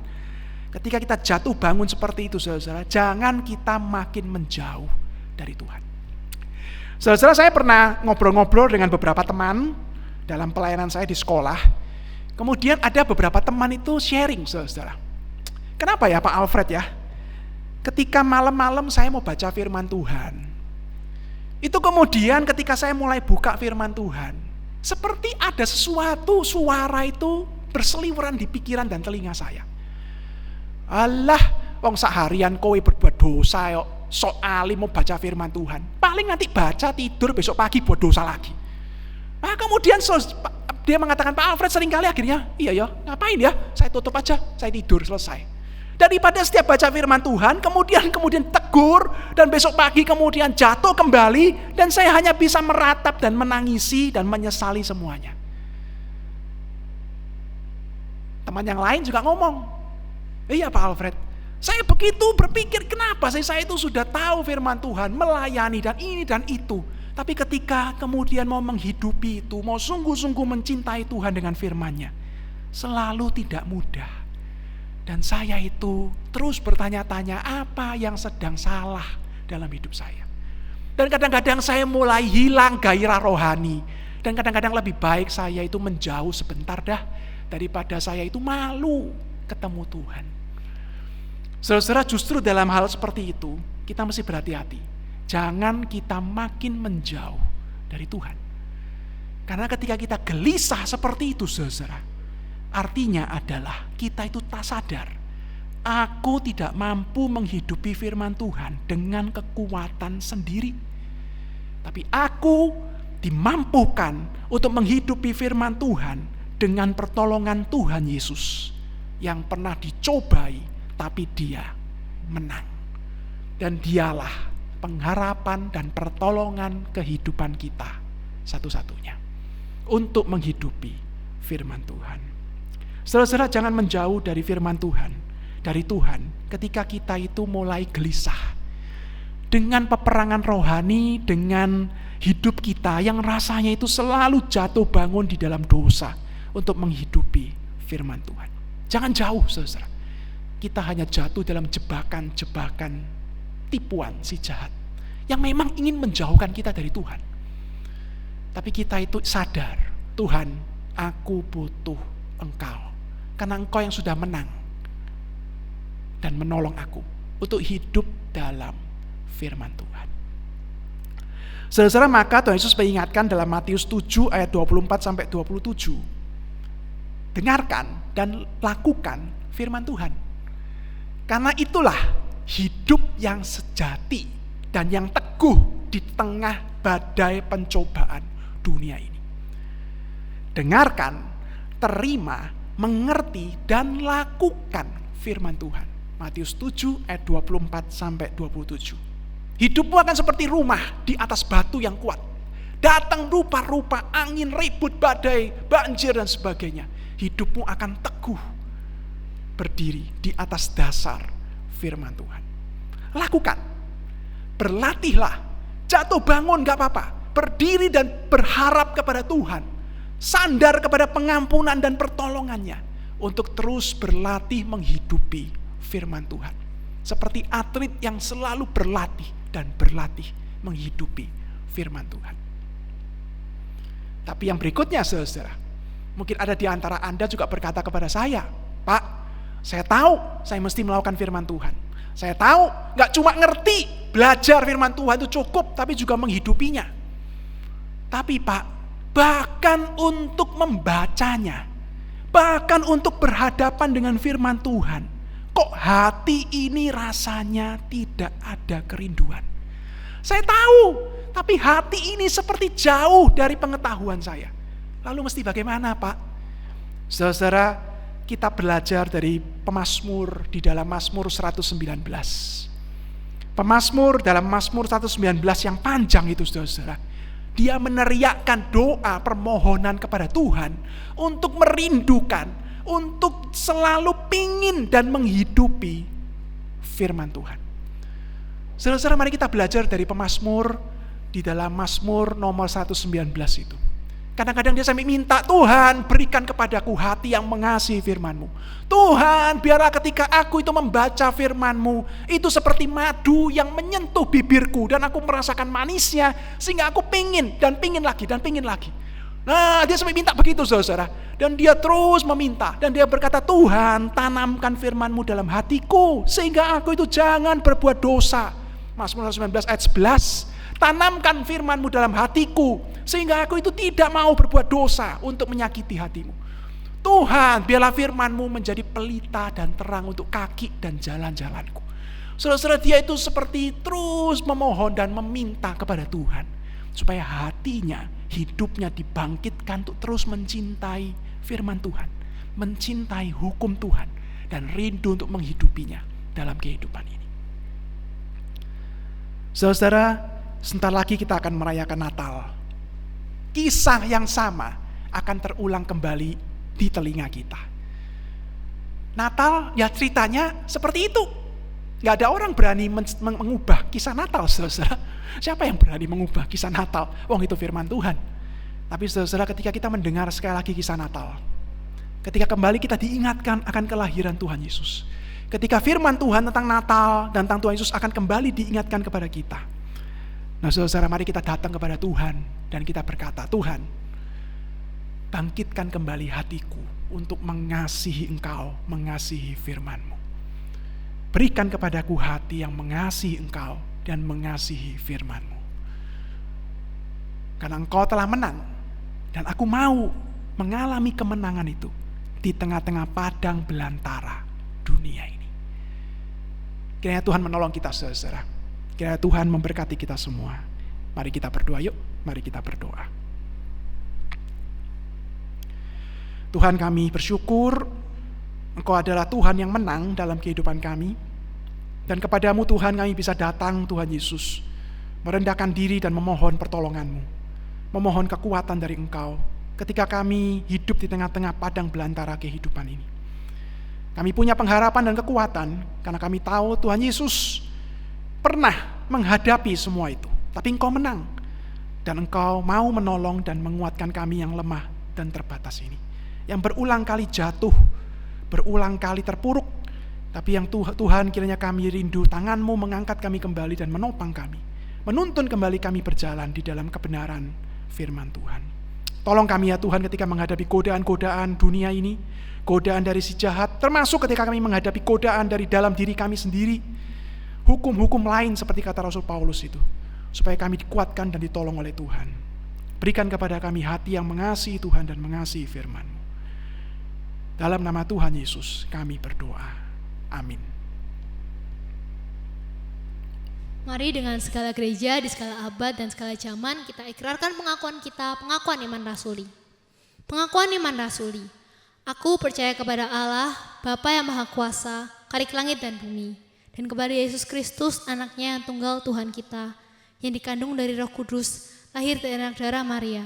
Ketika kita jatuh bangun seperti itu, saudara, jangan kita makin menjauh dari Tuhan. Saudara, saya pernah ngobrol-ngobrol dengan beberapa teman dalam pelayanan saya di sekolah. Kemudian ada beberapa teman itu sharing, saudara. Kenapa ya Pak Alfred ya? Ketika malam-malam saya mau baca firman Tuhan, itu kemudian ketika saya mulai buka firman Tuhan, seperti ada sesuatu suara itu berseliweran di pikiran dan telinga saya. Alah, wong seharian kowe berbuat dosa yo, sok alim mau baca firman Tuhan. paling nanti baca, tidur, besok pagi buat dosa lagi. Nah kemudian dia mengatakan, Pak Alfred seringkali akhirnya, iya ya, ngapain ya, saya tutup aja, saya tidur, selesai. Daripada setiap baca firman Tuhan, kemudian tegur, dan besok pagi kemudian jatuh kembali, dan saya hanya bisa meratap dan menangisi dan menyesali semuanya. Teman yang lain juga ngomong, iya Pak Alfred, saya begitu berpikir, kenapa saya itu sudah tahu firman Tuhan, melayani dan ini dan itu. Tapi ketika kemudian mau menghidupi itu, mau sungguh-sungguh mencintai Tuhan dengan firman-Nya, selalu tidak mudah. Dan saya itu terus bertanya-tanya apa yang sedang salah dalam hidup saya. Dan kadang-kadang saya mulai hilang gairah rohani. Dan kadang-kadang lebih baik saya itu menjauh sebentar dah, daripada saya itu malu ketemu Tuhan. Saudara, justru dalam hal seperti itu, kita mesti berhati-hati. Jangan kita makin menjauh dari Tuhan. Karena ketika kita gelisah seperti itu, saudara, artinya adalah kita itu tak sadar. Aku tidak mampu menghidupi firman Tuhan dengan kekuatan sendiri. Tapi aku dimampukan untuk menghidupi firman Tuhan dengan pertolongan Tuhan Yesus yang pernah dicobai, tapi dia menang. Dan dialah pengharapan dan pertolongan kehidupan kita satu-satunya untuk menghidupi firman Tuhan. Saudara-saudara, jangan menjauh dari firman Tuhan, dari Tuhan ketika kita itu mulai gelisah dengan peperangan rohani, dengan hidup kita yang rasanya itu selalu jatuh bangun di dalam dosa untuk menghidupi firman Tuhan. Jangan jauh, saudara. Kita hanya jatuh dalam jebakan-jebakan tipuan si jahat yang memang ingin menjauhkan kita dari Tuhan. Tapi kita itu sadar, Tuhan, aku butuh Engkau, karena Engkau yang sudah menang dan menolong aku untuk hidup dalam firman Tuhan. Saudara, maka Tuhan Yesus mengingatkan dalam Matius 7 ayat 24-27, dengarkan dan lakukan firman Tuhan. Karena itulah hidup yang sejati dan yang teguh di tengah badai pencobaan dunia ini. Dengarkan, terima, mengerti, dan lakukan firman Tuhan. Matius 7 ayat 24-27. Hidupmu akan seperti rumah di atas batu yang kuat. Datang rupa-rupa angin, ribut, badai, banjir, dan sebagainya. Hidupmu akan teguh berdiri di atas dasar firman Tuhan. Lakukan, berlatihlah, jatuh bangun gak apa-apa, berdiri dan berharap kepada Tuhan, sandar kepada pengampunan dan pertolongannya, untuk terus berlatih menghidupi firman Tuhan. Seperti atlet yang selalu berlatih dan berlatih menghidupi firman Tuhan. Tapi yang berikutnya, saudara, mungkin ada di antara Anda juga berkata kepada saya, Pak, saya tahu saya mesti melakukan firman Tuhan. Saya tahu gak cuma ngerti, belajar firman Tuhan itu cukup, tapi juga menghidupinya. Tapi Pak, bahkan untuk membacanya, bahkan untuk berhadapan dengan firman Tuhan, kok hati ini rasanya tidak ada kerinduan. Saya tahu, tapi hati ini seperti jauh dari pengetahuan saya. Lalu mesti bagaimana, Pak? Saudara, kita belajar dari pemazmur di dalam Mazmur 119. Pemazmur dalam Mazmur 119 yang panjang itu, saudara. Dia meneriakkan doa permohonan kepada Tuhan untuk merindukan, untuk selalu pingin dan menghidupi firman Tuhan. Saudara, mari kita belajar dari pemazmur di dalam Mazmur nomor 119 itu. Kadang-kadang dia sampai minta, Tuhan berikan kepadaku hati yang mengasihi firman-Mu. Tuhan, biarlah ketika aku itu membaca firman-Mu, itu seperti madu yang menyentuh bibirku, dan aku merasakan manisnya, sehingga aku pingin, dan pingin lagi, dan pingin lagi. Nah, dia sampai minta begitu, saudara. Dan dia terus meminta, dan dia berkata, Tuhan, tanamkan firman-Mu dalam hatiku, sehingga aku itu jangan berbuat dosa. Mazmur 19 ayat 11, tanamkan firman-Mu dalam hatiku, sehingga aku itu tidak mau berbuat dosa untuk menyakiti hati-Mu. Tuhan, biarlah firman-Mu menjadi pelita dan terang untuk kaki dan jalan-jalanku. Saudara-saudara, dia itu seperti terus memohon dan meminta kepada Tuhan supaya hatinya, hidupnya dibangkitkan untuk terus mencintai firman Tuhan, mencintai hukum Tuhan, dan rindu untuk menghidupinya dalam kehidupan ini. Saudara-saudara, sebentar lagi kita akan merayakan Natal. Kisah yang sama akan terulang kembali di telinga kita. Natal ya ceritanya seperti itu. Gak ada orang berani mengubah kisah Natal, saudara-saudara. Siapa yang berani mengubah kisah Natal? Wong itu firman Tuhan. Tapi saudara-saudara, ketika kita mendengar sekali lagi kisah Natal, ketika kembali kita diingatkan akan kelahiran Tuhan Yesus, ketika firman Tuhan tentang Natal dan tentang Tuhan Yesus akan kembali diingatkan kepada kita. Nah saudara-saudara, mari kita datang kepada Tuhan dan kita berkata, Tuhan, bangkitkan kembali hatiku untuk mengasihi Engkau, mengasihi firman-Mu. Berikan kepadaku hati yang mengasihi Engkau dan mengasihi firman-Mu. Karena Engkau telah menang, dan aku mau mengalami kemenangan itu di tengah-tengah padang belantara dunia ini. Kiranya Tuhan menolong kita, saudara-saudara. Kiranya Tuhan memberkati kita semua. Mari kita berdoa, yuk. Mari kita berdoa. Tuhan, kami bersyukur Engkau adalah Tuhan yang menang dalam kehidupan kami. Dan kepadamu Tuhan kami bisa datang, Tuhan Yesus, merendahkan diri dan memohon pertolongan-Mu, memohon kekuatan dari Engkau ketika kami hidup di tengah-tengah padang belantara kehidupan ini. Kami punya pengharapan dan kekuatan karena kami tahu Tuhan Yesus pernah menghadapi semua itu, tapi Engkau menang dan Engkau mau menolong dan menguatkan kami yang lemah dan terbatas ini, yang berulang kali jatuh, berulang kali terpuruk, tapi yang Tuhan kiranya kami rindu tangan-Mu mengangkat kami kembali dan menopang kami, menuntun kembali kami berjalan di dalam kebenaran firman Tuhan. Tolong kami ya Tuhan ketika menghadapi godaan-godaan dunia ini, godaan dari si jahat, termasuk ketika kami menghadapi godaan dari dalam diri kami sendiri, hukum-hukum lain seperti kata Rasul Paulus itu, supaya kami dikuatkan dan ditolong oleh Tuhan. Berikan kepada kami hati yang mengasihi Tuhan dan mengasihi firman-Mu. Dalam nama Tuhan Yesus kami berdoa. Amin. Mari dengan segala gereja di segala abad dan segala zaman kita ikrarkan pengakuan kita, pengakuan iman rasuli. Pengakuan iman rasuli. Aku percaya kepada Allah, Bapa yang Maha Kuasa, Khalik langit dan bumi, dan kepada Yesus Kristus, anaknya yang tunggal Tuhan kita, yang dikandung dari Roh Kudus, lahir dari anak darah Maria,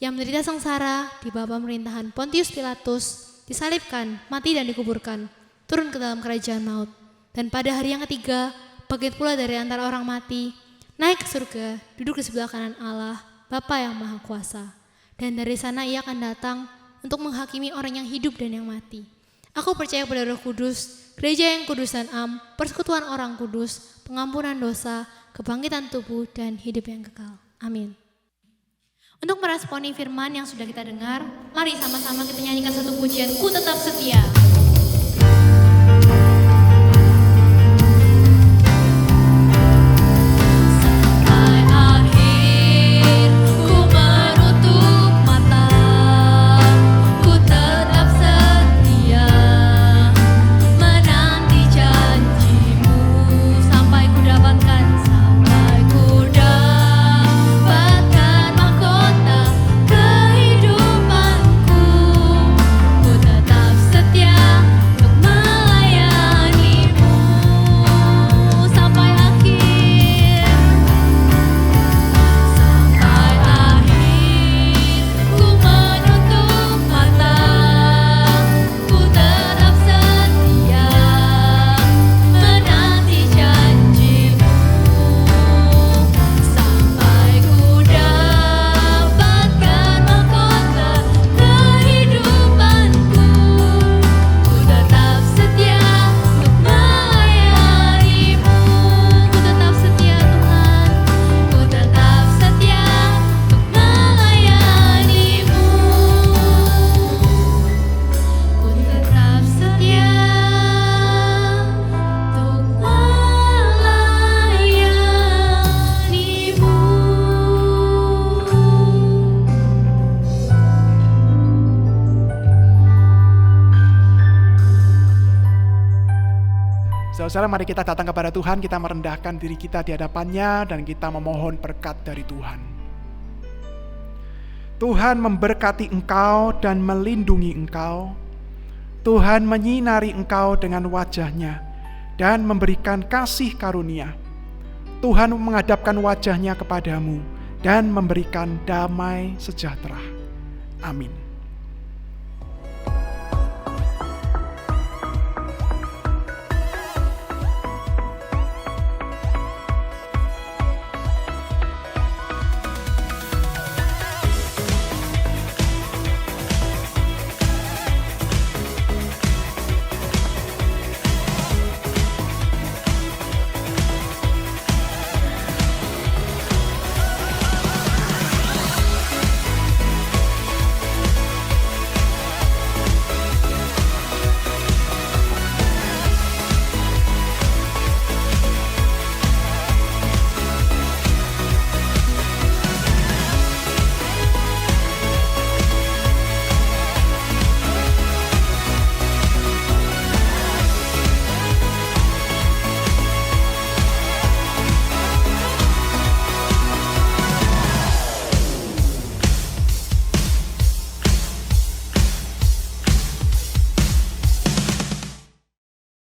yang menderita sengsara di bawah pemerintahan Pontius Pilatus, disalibkan, mati dan dikuburkan, turun ke dalam kerajaan maut, dan pada hari yang ketiga, bangkit pula dari antara orang mati, naik ke surga, duduk di sebelah kanan Allah, Bapa yang Maha Kuasa. Dan dari sana ia akan datang untuk menghakimi orang yang hidup dan yang mati. Aku percaya pada Roh Kudus, gereja yang kudus dan am, persekutuan orang kudus, pengampunan dosa, kebangkitan tubuh, dan hidup yang kekal. Amin. Untuk meresponi firman yang sudah kita dengar, mari sama-sama kita nyanyikan satu pujian, Ku Tetap Setia. Setia Saudara, mari kita datang kepada Tuhan, kita merendahkan diri kita di hadapannya, dan kita memohon berkat dari Tuhan. Tuhan memberkati engkau dan melindungi engkau. Tuhan menyinari engkau dengan wajah-Nya dan memberikan kasih karunia. Tuhan menghadapkan wajah-Nya kepadamu dan memberikan damai sejahtera. Amin.